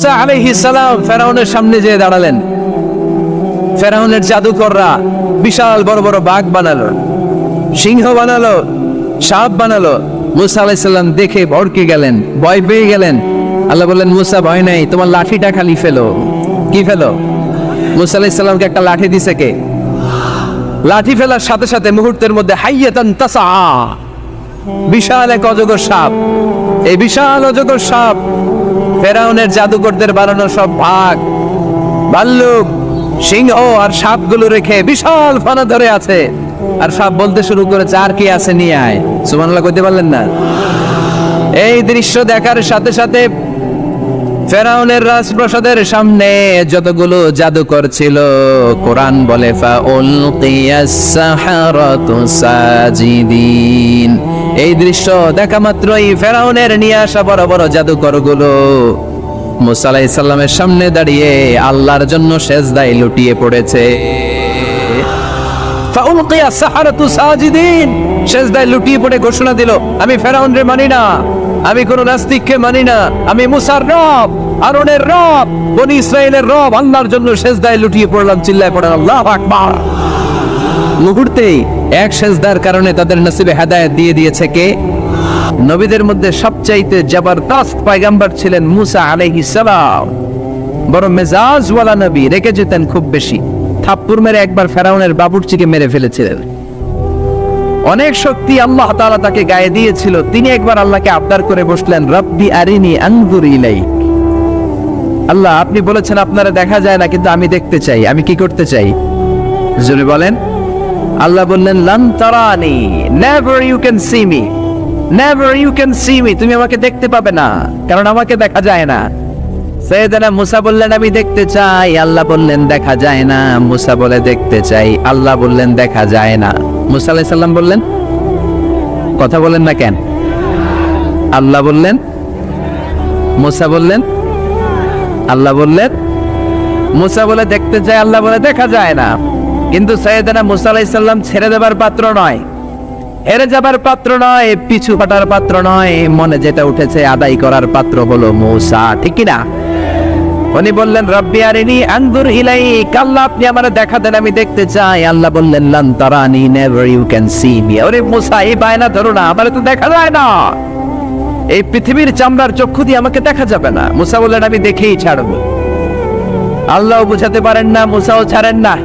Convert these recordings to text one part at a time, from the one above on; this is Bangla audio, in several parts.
মুসা আলাইহিস সালাম ফেরাউনের সামনে যেয়ে দাঁড়ালেন। ফেরাউনের জাদুকররা বিশাল বড় বড় বাঘ বানালো, সিংহ বানালো, সাপ বানালো। মুসা আলাইহিস সালাম দেখে ভড়কে গেলেন, ভয় পেয়ে গেলেন। আল্লাহ বললেন, মুসা ভয় নাই, তোমার লাঠিটা খালি ফেলো। কি ফেলো? মুসা আলাইহিস সালামকে একটা লাঠি দিছে কে? লাঠি ফেলার সাথে সাথে মুহূর্তের মধ্যে হাইয়াতান তাসা, বিশাল এক অজগর সাপ। এই বিশাল অজগর সাপ ফেরাউনের জাদুকরদের বানানো সব বাঘ, ভাল্লুক, সিংহ আর সাপগুলো রেখে বিশাল ফানা ধরে আছে। আর সাপ বলতে শুরু করেছে, আর কি আছে নিয়ে আয়। সুবহানাল্লাহ কইতে পারলেন না? এই দৃশ্য দেখার সাথে সাথে ফেরাউনের রাজপ্রাসাদের সামনে যতগুলো জাদুকর ছিল, কোরআন বলে ফাউলকিয়াস সাহারাতু সাজিদিন। এই দৃশ্য দেখা মাত্রই ফেরাউনের নিয়ে আসা বড় বড় জাদুকরগুলো মুসা আলাইহিস সালামের সামনে দাঁড়িয়ে আল্লাহর জন্য সেজদায় লুটিয়ে পড়েছে। ফাউলকিয়াস সাহারাতু সাজিদিন, সেজদায় লুটিয়ে পড়ে ঘোষণা দিল, আমি ফেরাউনরে মানি না, আমি কোন নাস্তিককে মানি না, আমি মুসার রব, হারুনের রব, বনি ইসরাইলের রব, আল্লাহর জন্য সেজদায় লুটিয়ে পড়লাম। চিল্লায় পড়েন আল্লাহু আকবার। মুহূর্তেই এক সেজদার কারণে তাদের নসিবে হেদায়েত দিয়ে দিয়েছে কে? নবীদের মধ্যে সবচাইতে জবরদস্ত পয়গম্বর ছিলেন মুসা আলাইহিস সালাম। বড় মেজাজওয়ালা নবী, রেগে যেতেন খুব বেশি। থাপ্পড় মেরে একবার ফেরাউনের বাবুর্চিকে মেরে ফেলেছিলেন। অনেক শক্তি আল্লাহ তাআলা তাকে গায়ে দিয়েছিল। তিনি একবার আল্লাহকে আবদার করে বসলেন, রব্বি আরিনি আনজুর ইলাইক। আল্লাহ, আপনি বলেছেন আপনারা দেখা যায় না, কিন্তু আমি দেখতে চাই। আমি কি করতে চাই? জোরে বলেন। আল্লাহ বললেন, লান তারানি, never you can see me, never you can see me. তুমি আমাকে দেখতে পাবে না, কারণ আমাকে দেখা যায় না। সাইয়েদনা মুসা বললেন, আমি দেখতে চাই। আল্লাহ বললেন, দেখা যায় না। মুসা বলে, দেখতে চাই। আল্লাহ বললেন, দেখা যায় না। মুসা আলাইহিস সালাম বললেন, কথা বলেন না কেন? আল্লাহ বললেন, মুসা বললেন, আল্লাহ বললেন। মুসা বলে দেখতে চাই, আল্লাহ বলে দেখা যায় না। কিন্তু সাইয়েদনা মুসা আলাইহিস সালাম ছেড়ে দেবার পাত্র নয়, হেরে যাবার পাত্র নয়, পিছু হটার পাত্র নয়। মনে যেটা উঠেছে আদায় করার পাত্র হলো মুসা, ঠিক কি না? উনি বললেন, রব্বি আরিনি আনজুর ইলাইক। আল্লাহ, আপনি আমারে দেখা দেন, আমি দেখতে চাই। আল্লাহ বললেন, লান তারানি, never you can see me. ওরে মুসা, এই বায়না ধরো না, আমারে তো দেখা যায় না। এই পৃথিবীর চামড়ার চক্ষু দিয়ে আমাকে দেখা যাবে না। মুসা বললেন, আমি দেখেই ছাড়বো। আল্লাহ বুঝাতে পারেন না, মুসাও ছাড়েন না।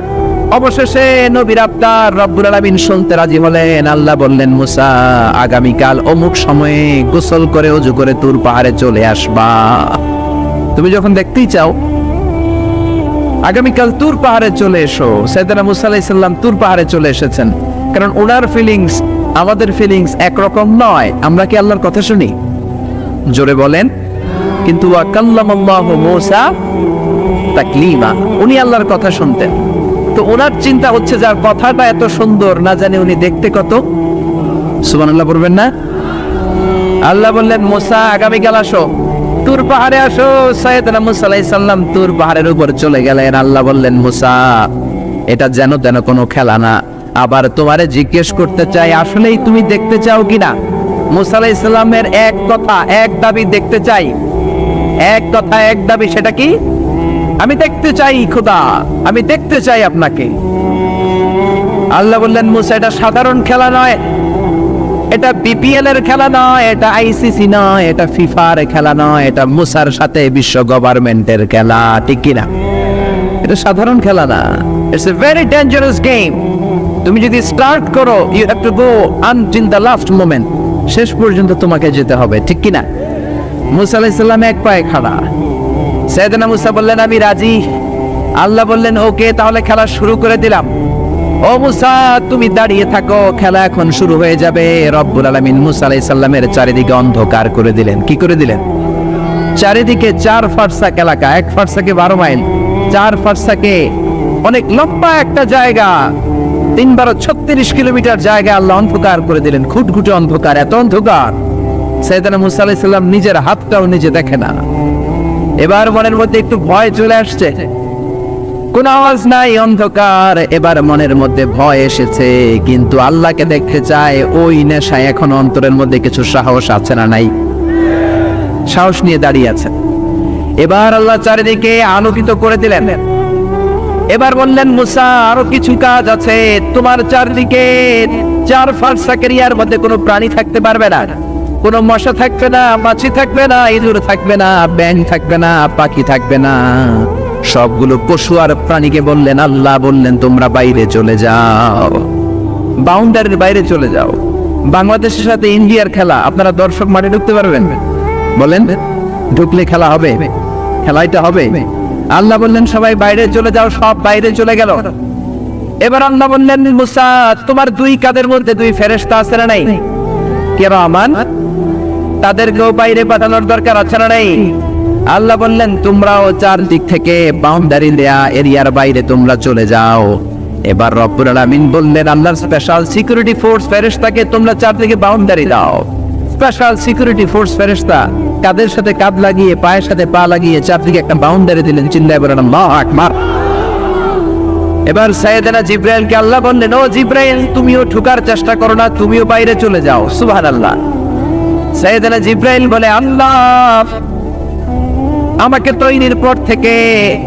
অবশেষে নবীর আবদার রব্বুল আলামিন শুনতে রাজি হলেন। আল্লাহ বললেন, মুসা, আগামীকাল অমুক সময়ে গোসল করে ওযু করে তুর পাহাড়ে চলে আসবা। তুমি যখন দেখতেই চাও, আগামীকাল তুর পাহাড়ে চলে এসো। সাইয়েদনা মুসা আলাইহিস সালাম তুর পাহাড়ে চলে এসেছেন, কারণ ওনার ফিলিংস আমাদের ফিলিংস একরকম নয়। আমরা কি আল্লাহর কথা শুনি? জোরে বলেন। কিন্তু ওয়া কাল্লামাল্লাহু মুসা তাকলিমা, উনি আল্লাহর কথা শুনতেন। তো ওনার চিন্তা হচ্ছে, যার কথাটা এত সুন্দর, না জানি উনি দেখতে কত। সুবহানাল্লাহ বলবেন না? আল্লাহ বললেন, মুসা, আগামীকাল আসো, তুর পাহাড়ে আসো। সাইয়েদনা মুসা আলাইহিস সালাম তুর পাহাড়ের উপর চলে গেলেন। আল্লাহ বললেন, মুসা, এটা যেন তেন কোনো খেলা না। আবার তোমারে জিজ্ঞেস করতে চাই, আসলেই তুমি দেখতে চাও কিনা? মুসা আলাইহিস সালামের এক কথা এক দাবি, দেখতে চাই। এক কথা এক দাবি, সেটা কি? আমি দেখতে চাই খোদা, আমি দেখতে চাই আপনাকে। আল্লাহ বললেন, মুসা, এটা সাধারণ খেলা নয়, এটা বিপিএল এর খেলা নয়, এটা আইসিসি নয়, এটা ফিফার খেলা নয়, এটা মুসার সাথে বিশ্ব গভর্নমেন্টের খেলা, ঠিক কিনা? এটা সাধারণ খেলা না। It's a very dangerous game. তুমি যদি স্টার্ট করো, you have to go until the last moment. শেষ পর্যন্ত তোমাকে যেতে হবে, ঠিক কিনা? মুসা আলাইহিস সালাম এক পায়ে খাড়া। সাইয়েদনা মুসা বললেন, আমি রাজি। আল্লাহ বললেন, ওকে, তাহলে খেলা শুরু করে দিলাম। ও মুসা, তুমি দাঁড়িয়ে থাকো, খেলা এখন শুরু হয়ে যাবে। রব্বুল আলামিন মুসা আলাইহিস সালামের চারিদিকে অন্ধকার করে দিলেন। কি করে দিলেন? চারিদিকে 4 ফারসাক এলাকা, 1 ফারসাকে 12 মাইল, 4 ফারসাকে অনেক লম্বা একটা জায়গা, 3 × 36 কিলোমিটার জায়গা আল্লাহ অন্ধকার করে দিলেন। খুটখুটে অন্ধকার, এত অন্ধকার সাইয়েদনা মুসা আলাইহিস সালাম নিজের হাতটাও নিজে দেখে না। এবার মনের মধ্যে একটু ভয় চলে আসছে। কোন আওয়াজ নাই, অন্ধকার। এবার মনের মধ্যে ভয় এসেছে, কিন্তু আল্লাহকে দেখতে চায়। ওই নেশায় এখন অন্তরের মধ্যে কিছু সাহস আছে না নাই? সাহস নিয়ে দাঁড়িয়ে আছে। এবার আল্লাহ চারিদিকে আলোকিত করে দিলেন। এবার বললেন, মুসা আরো কিছু কাজ আছে, তোমার চারদিকে 4 ফারসাক এরিয়ার মধ্যে কোনো প্রাণী থাকতে পারবে না, কোনো মশা থাকবে না, মাছি থাকবে না, ইঁদুর থাকবে না, ব্যাঙ থাকবে না, পাখি থাকবে না। সবগুলো পশু আর প্রাণীকে বললেন, আল্লাহ বললেন তোমরা বাইরে চলে যাও, বাউন্ডারির বাইরে চলে যাও। বাংলাদেশের সাথে ইন্ডিয়ার খেলা, আপনারা দর্শক মাঠে ঢুকতে পারবেন? বলেন, ঢুকলে খেলা হবে? খেলাইটা হবে? আল্লাহ বললেন সবাই বাইরে চলে যাও, সব বাইরে চলে গেল। এবার আল্লাহ বললেন, মুসা তোমার 2 কাঁধের মধ্যে 2 ফেরেশতা আছে না নাই? কিরামান, তাদেরকেও বাইরে পাঠানোর দরকার আছে না নাই? আল্লাহ বললেন তোমরাও 4 দিক থেকে বাউন্ডারি দেয়া এরিয়ার বাইরে তোমরা চলে যাও। এবার রব্বুল আলামিন বললেন, আল্লাহর স্পেশাল সিকিউরিটি ফোর্স ফেরেশতাকে তোমরা 4 দিকে বাউন্ডারি দাও। স্পেশাল সিকিউরিটি ফোর্স ফেরেশতা কাদের সাথে কাঁধ লাগিয়ে, পায়ের সাথে পা লাগিয়ে 4 দিকে একটা বাউন্ডারি দিলেন। চিল্লায়ে বলেন আল্লাহু আকবার। এবার সাইয়েদনা জিবরাইলকে আল্লাহ বললেন, ও জিবরাইল তুমিও ঢোকার চেষ্টা করো না, তুমিও বাইরে চলে যাও। সুবহানাল্লাহ। সাইয়েদনা জিবরাইল বলে, আল্লাহ আমাকে তৈরির পর থেকে,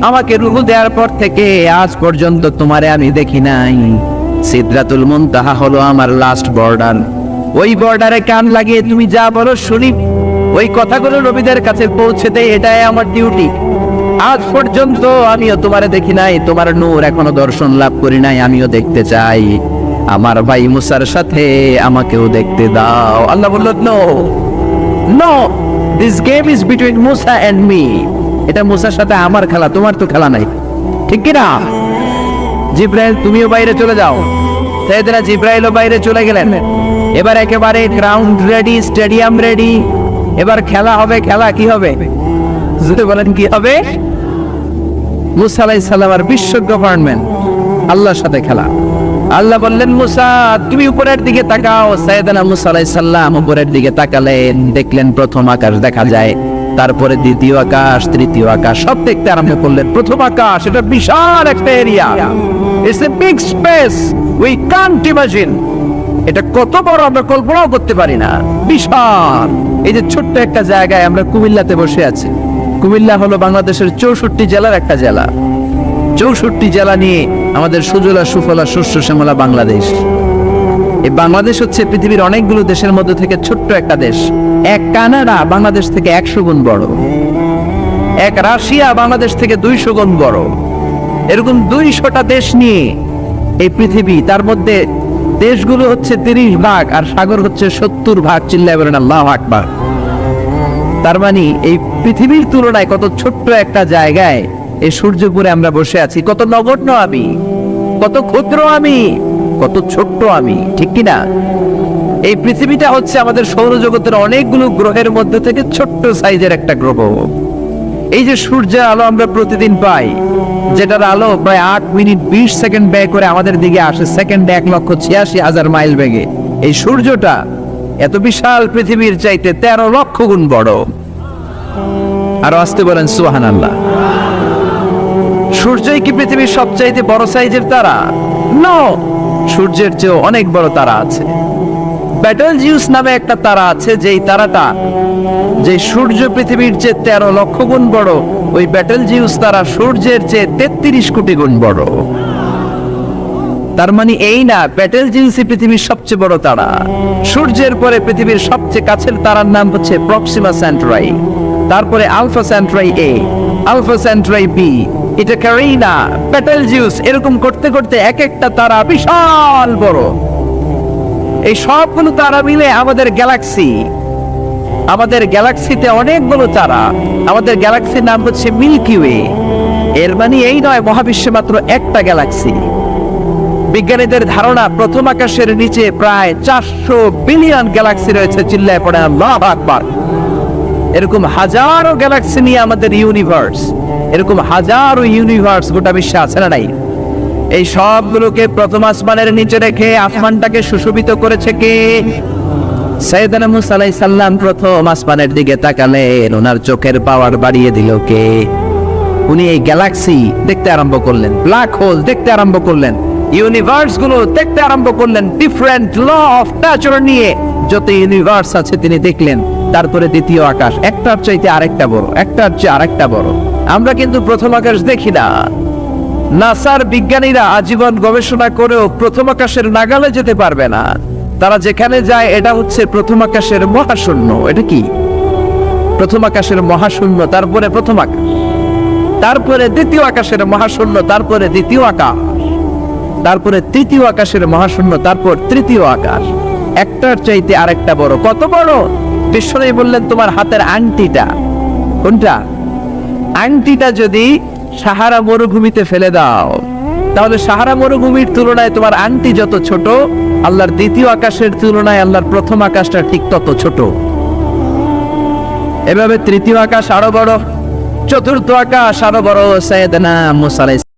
আমাকে রূহ দেওয়ার পর থেকে আজ পর্যন্ত তোমারে আমি দেখি নাই। সিদরাতুল মুনতাহা হলো আমার লাস্ট বর্ডার। ওই বর্ডারে কান লাগিয়ে তুমি যা বলো শুনি, ওই কথাগুলো নবীদের কাছে পৌঁছে দেয়, এটাই আমার ডিউটি। আজ পর্যন্ত আমিও তোমারে দেখি নাই, তোমার নূর এখনো দর্শন লাভ করি নাই, আমিও দেখতে চাই। আমার ভাই মুসার সাথে আমাকেও দেখতে দাও। আল্লাহ বলল, no no, this game is between Musa and me. এটা মুসার সাথে আমার খেলা, তোমার তো খেলা নাই, ঠিক কি না? জিব্রাইল তুমিও বাইরে চলে যাও। সাইয়েদনা জিব্রাইলও বাইরে চলে গেলেন। এবার একেবারে গ্রাউন্ড রেডি, স্টেডিয়াম রেডি। এবার খেলা হবে। খেলা কি হবে? যদি বলেন কি হবে? মুসা আলাইহিস সালাম আর বিশ্ব গভর্নমেন্ট, আল্লাহর সাথে খেলা। আল্লাহ বললেন, মুসা তুমি উপরের দিকে তাকাও। সাইয়েদনা মুসা আলাইহিস সালাম উপরের দিকে তাকালেন, দেখলেন প্রথম আকাশ দেখা যায়, তারপরে দ্বিতীয় আকাশ, তৃতীয় আকাশ, সব দেখতে আরম্ভ করলেন। প্রথম আকাশ, এটা বিশাল একটা area, it's a big space, we can't imagine. এটা কত বড় আমরা কল্পনাও করতে পারি না, বিশাল। এই যে ছোট্ট একটা জায়গায় আমরা কুমিল্লাতে বসে আছি। কুমিল্লা হলো বাংলাদেশের 64 জেলার একটা জেলা। 64 জেলা নিয়ে আমাদের সুজলা সুফলা শস্য শ্যামলা বাংলাদেশ। এই বাংলাদেশ হচ্ছে পৃথিবীর অনেকগুলো দেশের মধ্যে থেকে ছোট্ট একটা দেশ। এক কানাডা বাংলাদেশ থেকে 100 গুণ বড়, এক রাশিয়া বাংলাদেশ থেকে 200 গুণ বড়। এরকম 200টা দেশ নিয়ে এই পৃথিবী, তার মধ্যে দেশগুলো হচ্ছে 30 ভাগ আর সাগর হচ্ছে 70 ভাগ। চিল্লায় বলেন আল্লাহু আকবার। তার মানে এই পৃথিবীর তুলনায় কত ছোট্ট একটা জায়গায় এই সূর্যপুরে আমরা বসে আছি। কত নগণ্য আমি, কত ক্ষুদ্র আমি, কত ছোট্ট আমি, ঠিক কিনা? এই পৃথিবীটা হচ্ছে আমাদের সৌরজগতের অনেকগুলো গ্রহের মধ্যে থেকে ছোট্ট সাইজের একটা গ্রহ। এই যে সূর্যের আলো আমরা প্রতিদিন পাই, যেটার আলো প্রায় 8 মিনিট 20 সেকেন্ড ব্যয় করে আমাদের দিকে আসে, সেকেন্ডে 1,86,000 মাইল বেগে। এই সূর্যটা এত বিশাল পৃথিবীর চাইতে 13 লক্ষ গুণ বড়। আর আসতে বলেন সুবহানাল্লাহ। সূর্যই কি পৃথিবীর সবচাইতে বড় সাইজের তারা? নো, সূর্যের চেয়েও অনেক বড় তারা আছে। ব্যাটেলজিউস নামে একটা তারা আছে, যেই তারাটা, যে সূর্য পৃথিবীর চেয়ে 13 লক্ষ গুণ বড়, ওই ব্যাটেলজিউস তারা সূর্যের চেয়ে 33 কোটি গুণ বড়। তার মানে এই না ব্যাটেলজিউসই পৃথিবীর সবচেয়ে বড় তারা। সূর্যের পরে পৃথিবীর সবচেয়ে কাছের তারার নাম হচ্ছে প্রক্সিমা সেন্টরাই, তারপরে আলফা সেন্টরাই এ, আলফা সেন্টরাই বি, এটা ক্যারিনা, ব্যাটেলজিউস, এরকম করতে করতে এক একটা তারা বিশাল বড়। এই সবগুলো তারা মিলে আমাদের গ্যালাক্সি। আমাদের গ্যালাক্সিতে অনেকগুলো তারা। আমাদের গ্যালাক্সির নাম হচ্ছে মিল্কি ওয়ে। এর মানে এই নয় মহাবিশ্বে মাত্র একটা গ্যালাক্সি। বিজ্ঞানীদের ধারণা প্রথম আকাশের নিচে প্রায় 400 বিলিয়ন গ্যালাক্সি রয়েছে। চিল্লায় পড়ে আল্লাহু আকবার। এরকম হাজারো গ্যালাক্সি নিয়ে আমাদের ইউনিভার্স, এরকম হাজারো ইউনিভার্স গোটা বিশ্বে আছে না নাই? এই সবগুলোকে প্রথম আসমানের নিচে রেখে আসমানটাকে সুশোভিত করেছে কে? সাইয়েদনা মুসা আলাইহিস সালাম প্রথম আসমানের দিকে তাকালেন, ওনার চোখের পাওয়ার বাড়িয়ে দিল কে? উনি এই গ্যালাক্সি দেখতে আরম্ভ করলেন, ব্ল্যাক হোল দেখতে আরম্ভ করলেন, ইউনিভার্স গুলো দেখতে আরম্ভ করলেন। ডিফারেন্ট ল অফ নেচার নিয়ে যত ইউনিভার্স আছে তিনি দেখলেন। তারপরে দ্বিতীয় আকাশ, একটার চাইতে আরেকটা বড়, একটার চেয়ে আরেকটা বড়। আমরা কিন্তু প্রথম আকাশ দেখি না। নাসার বিজ্ঞানীরা আজীবন গবেষণা করেও প্রথম আকাশের নাগালে যেতে পারবে না। তারা যেখানে যায় এটা হচ্ছে প্রথম আকাশের মহাশূন্য। এটা কি? প্রথম আকাশের মহাশূন্য, তারপরে প্রথম আকাশ, তারপরে দ্বিতীয় আকাশের মহাশূন্য, তারপরে দ্বিতীয় আকাশ, তারপরে তৃতীয় আকাশের মহাশূন্য, তারপর তৃতীয় আকাশ। একটার চাইতে আরেকটা বড়। কত বড়? বিশ্বনবী বললেন তোমার হাতের আংটিটা। কোনটা? আংটিটা যদি সাহারা মরুভূমিতে ফেলে দাও, তাহলে সাহারা মরুভূমির তুলনায় তোমার আংটি যত ছোট, আল্লাহর দ্বিতীয় আকাশের তুলনায় আল্লাহর প্রথম আকাশটা ঠিক তত ছোট। এভাবে তৃতীয় আকাশ আরো বড়, চতুর্থ আকাশ আরো বড়। সাইয়েদনা মুসা আলাইহিস